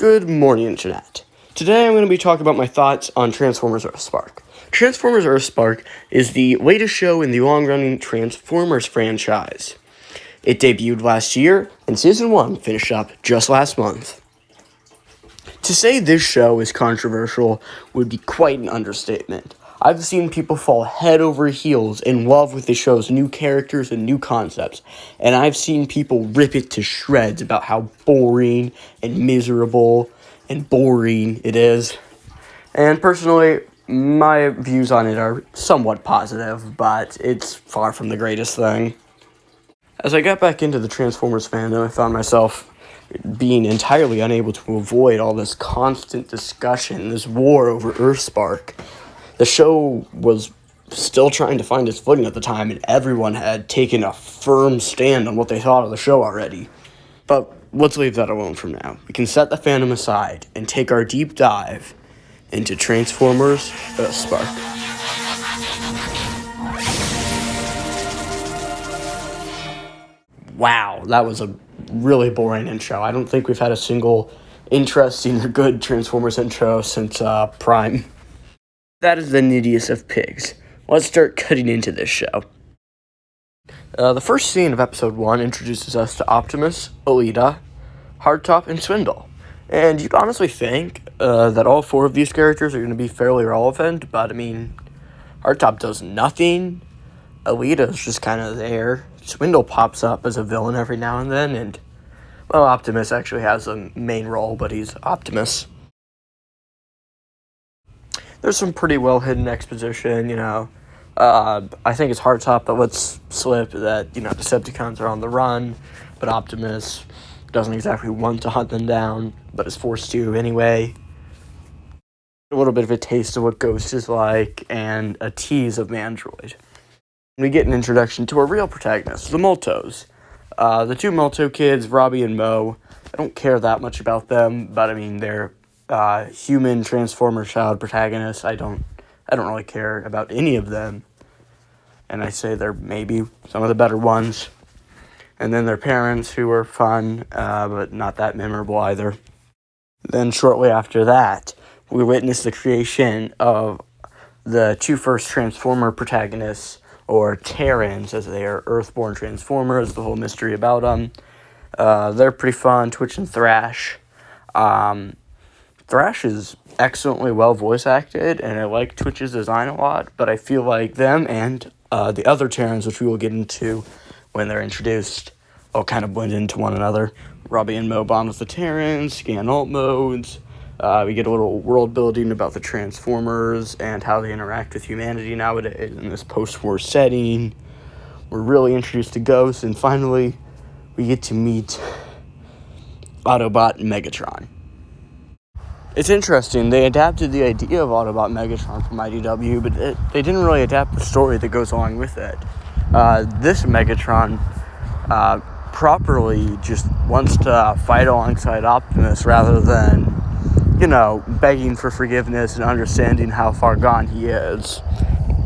Good morning, Internet. Today I'm going to be talking about my thoughts on Transformers Earthspark. Transformers Earthspark is the latest show in the long-running Transformers franchise. It debuted last year, and Season 1 finished up just last month. To say this show is controversial would be quite an understatement. I've seen people fall head over heels in love with the show's new characters and new concepts, and I've seen people rip it to shreds about how boring and miserable and boring it is. And personally, my views on it are somewhat positive, but it's far from the greatest thing. As I got back into the Transformers fandom, I found myself being entirely unable to avoid all this constant discussion, this war over Earthspark. The show was still trying to find its footing at the time, and everyone had taken a firm stand on what they thought of the show already. But let's leave that alone for now. We can set the fandom aside and take our deep dive into Transformers Earthspark. Wow, that was a really boring intro. I don't think we've had a single interesting or good Transformers intro since Prime. That is the nittiest of pigs. Let's start cutting into this show. The first scene of Episode 1 introduces us to Optimus, Alita, Hardtop, and Swindle. And you'd honestly think that all four of these characters are going to be fairly relevant, but I mean, Hardtop does nothing. Alita's just kind of there. Swindle pops up as a villain every now and then, and, well, Optimus actually has a main role, but he's Optimus. There's some pretty well-hidden exposition, I think it's Hardtop that lets slip that, Decepticons are on the run, but Optimus doesn't exactly want to hunt them down, but is forced to anyway. A little bit of a taste of what Ghost is like, and a tease of Mandroid. We get an introduction to our real protagonists, the Moltos. The two Molto kids, Robbie and Mo, I don't care that much about them, but I mean, they're human Transformer child protagonists. I don't really care about any of them. And I say they're maybe some of the better ones. And then their parents, who are fun, but not that memorable either. Then shortly after that, we witness the creation of the two first Transformer protagonists, or Terrans, as they are Earthborn Transformers, the whole mystery about them. They're pretty fun, Twitch and Thrash. Thrash is excellently well voice acted, and I like Twitch's design a lot, but I feel like them and the other Terrans, which we will get into when they're introduced, all kind of blend into one another. Robbie and Mo bond with the Terrans, scan alt modes. We get a little world building about the Transformers and how they interact with humanity nowadays in this post-war setting. We're really introduced to Ghost, and finally, we get to meet Autobot and Megatron. It's interesting, they adapted the idea of Autobot and Megatron from IDW, but they didn't really adapt the story that goes along with it. This Megatron properly just wants to fight alongside Optimus rather than, begging for forgiveness and understanding how far gone he is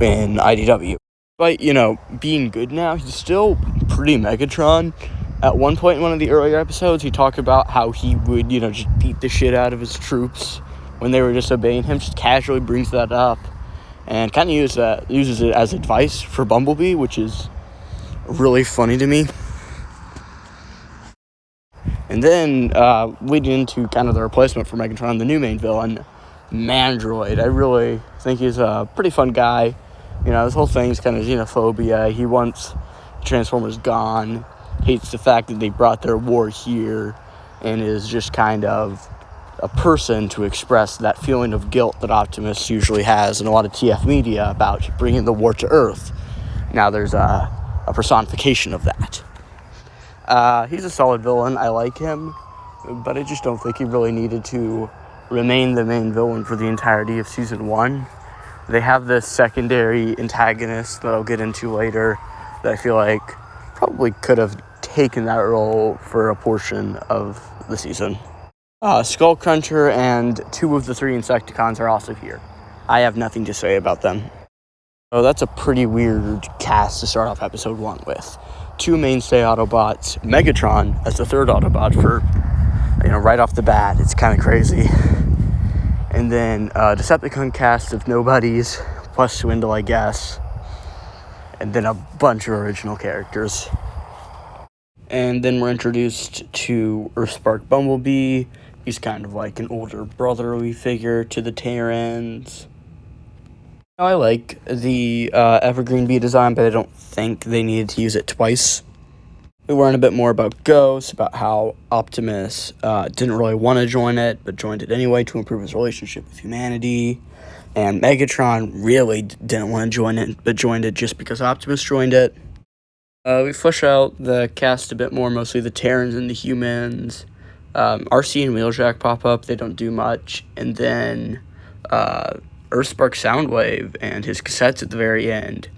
in IDW. But, being good now, he's still pretty Megatron. At one point in one of the earlier episodes, he talked about how he would, just beat the shit out of his troops when they were disobeying him. Just casually brings that up and kind of uses it as advice for Bumblebee, which is really funny to me. And then, leading into kind of the replacement for Megatron, the new main villain, Mandroid. I really think he's a pretty fun guy. This whole thing's kind of xenophobia. He wants Transformers gone, hates the fact that they brought their war here, and is just kind of a person to express that feeling of guilt that Optimus usually has in a lot of TF media about bringing the war to Earth. Now there's a personification of that. He's a solid villain. I like him, but I just don't think he really needed to remain the main villain for the entirety of Season 1. They have this secondary antagonist that I'll get into later that I feel like probably could have taken that role for a portion of the season. Skullcruncher and two of the three Insecticons are also here. I have nothing to say about them. So that's a pretty weird cast to start off Episode 1 with. Two mainstay Autobots, Megatron as the third Autobot for right off the bat, it's kind of crazy. And then Decepticon cast of nobodies, plus Swindle, I guess. And then a bunch of original characters. And then we're introduced to Earthspark Bumblebee. He's kind of like an older brotherly figure to the Terrans. I like the Evergreen Bee design, but I don't think they needed to use it twice. We learn a bit more about Ghost, about how Optimus didn't really want to join it, but joined it anyway to improve his relationship with humanity. And Megatron really didn't want to join it, but joined it just because Optimus joined it. We flesh out the cast a bit more, mostly the Terrans and the humans. RC and Wheeljack pop up, they don't do much. And then Earthspark Soundwave and his cassettes at the very end.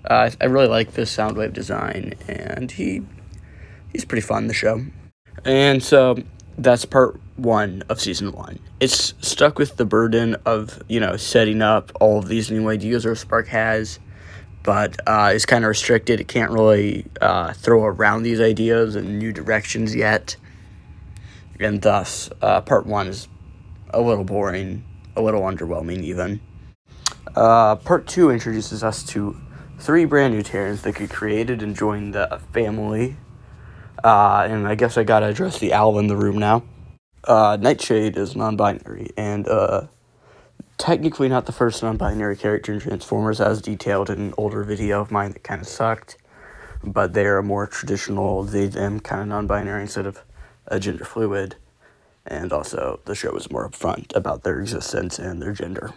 I really like this Soundwave design, and he's pretty fun in the show. And so that's part 1 of season 1. It's stuck with the burden of, setting up all of these new ideas Earthspark has, but it's kind of restricted. It can't really throw around these ideas in new directions yet. And thus, part 1 is a little boring, a little underwhelming even. Part 2 introduces us to 3 brand new Terrans that get created and join the family. And I guess I gotta address the owl in the room now. Nightshade is non-binary, and technically not the first non-binary character in Transformers, as detailed in an older video of mine that kind of sucked. But they're a more traditional, they/them kind of non-binary instead of a gender fluid. And also, the show was more upfront about their existence and their gender.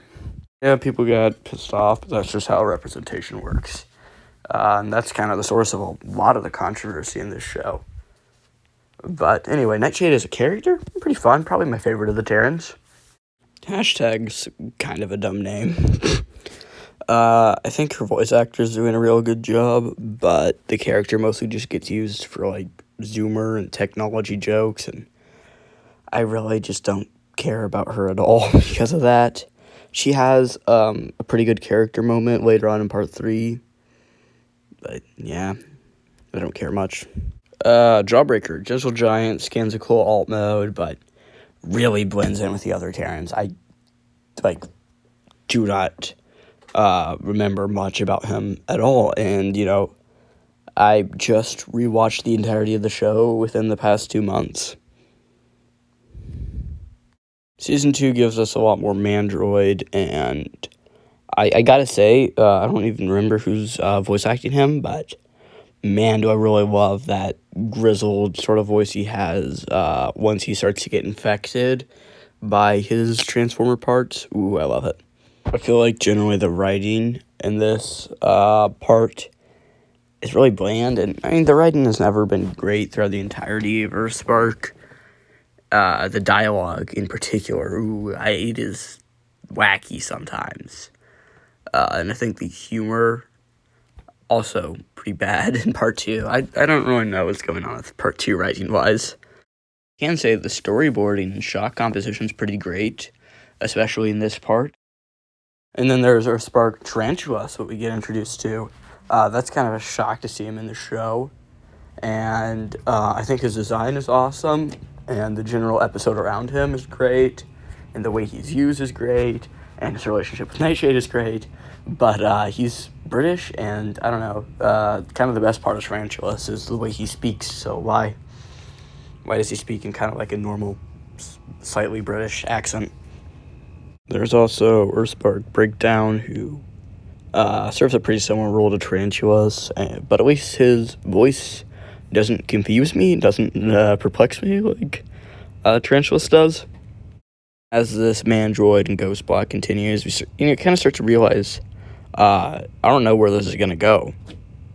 Yeah, people got pissed off, but that's just how representation works. And that's kind of the source of a lot of the controversy in this show. But anyway, Nightshade as a character, pretty fun. Probably my favorite of the Terrans. Hashtag's kind of a dumb name. I think her voice actor's doing a real good job, but the character mostly just gets used for, Zoomer and technology jokes, and I really just don't care about her at all because of that. She has a pretty good character moment later on in part 3, but yeah, I don't care much. Jawbreaker, Gentle Giant, scans a cool alt mode, but really blends in with the other Terrans. I, do not remember much about him at all, and, I just rewatched the entirety of the show within the past 2 months. Season 2 gives us a lot more Mandroid, and I gotta say, I don't even remember who's voice acting him, but man, do I really love that grizzled sort of voice he has once he starts to get infected by his Transformer parts. Ooh, I love it. I feel like generally the writing in this part is really bland, and the writing has never been great throughout the entirety of Earthspark. The dialogue in particular, it is wacky sometimes. And I think the humor also pretty bad in part 2. I don't really know what's going on with part 2 writing-wise. I can say the storyboarding and shot composition is pretty great, especially in this part. And then there's Earthspark Tarantula, so what we get introduced to. That's kind of a shock to see him in the show. And I think his design is awesome, and the general episode around him is great, and the way he's used is great, and his relationship with Nightshade is great. But he's British, and I don't know, kind of the best part of Tarantulas is the way he speaks. So why does he speak in kind of like a normal, slightly British accent? There's also Earthspark Breakdown, who serves a pretty similar role to Tarantulas, but at least his voice doesn't confuse me, doesn't perplex me like Tarantulas does. As this Mandroid and Ghost plot continues, we kind of start to realize I don't know where this is going to go,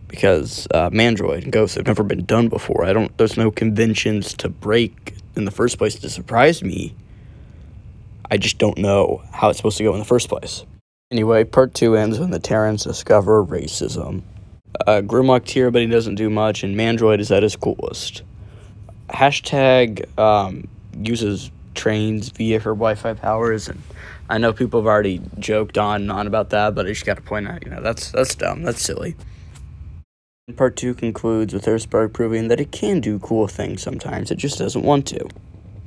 because Mandroid and Ghost have never been done before. There's no conventions to break in the first place to surprise me. I just don't know how it's supposed to go in the first place. Anyway, part 2 ends when the Terrans discover racism. Grimlock's here, but he doesn't do much, and Mandroid is at his coolest. Hashtag uses trains via her Wi-Fi powers, and I know people have already joked on and on about that, but I just gotta point out, that's dumb, that's silly. Part 2 concludes with Earthspark proving that it can do cool things sometimes, it just doesn't want to.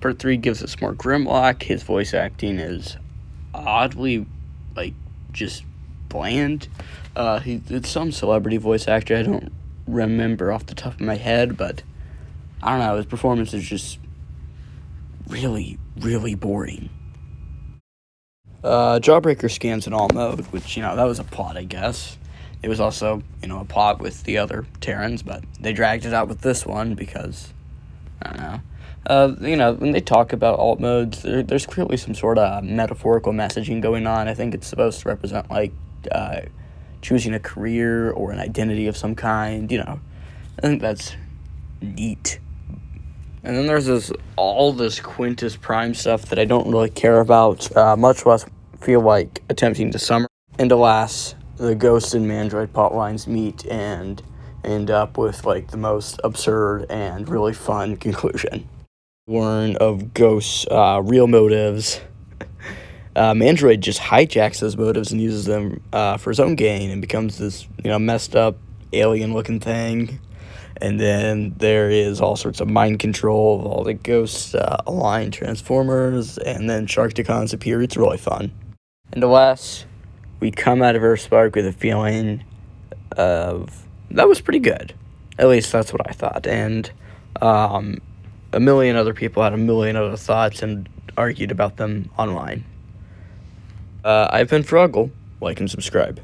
Part 3 gives us more Grimlock. His voice acting is oddly, just bland. It's some celebrity voice actor. I don't remember off the top of my head, but I don't know. His performance is just really, really boring. Jawbreaker scans in all mode, which, that was a plot, I guess. It was also, a plot with the other Terrans, but they dragged it out with this one because, I don't know. When they talk about alt modes, there's clearly some sort of metaphorical messaging going on. I think it's supposed to represent, choosing a career or an identity of some kind, I think that's neat. And then there's all this Quintus Prime stuff that I don't really care about, much less feel like attempting to summarize. And alas, the Ghost and Mandroid plotlines meet and end up with, the most absurd and really fun conclusion. Learn of Ghost's real motives. Mandroid just hijacks those motives and uses them for his own gain and becomes this, messed up alien-looking thing. And then there is all sorts of mind control of all the Ghost aligned Transformers, and then Sharkticons appear. It's really fun. And alas, we come out of Earthspark with a feeling of that was pretty good. At least that's what I thought. And a million other people had a million other thoughts and argued about them online. I've been Froggyl. Like and subscribe.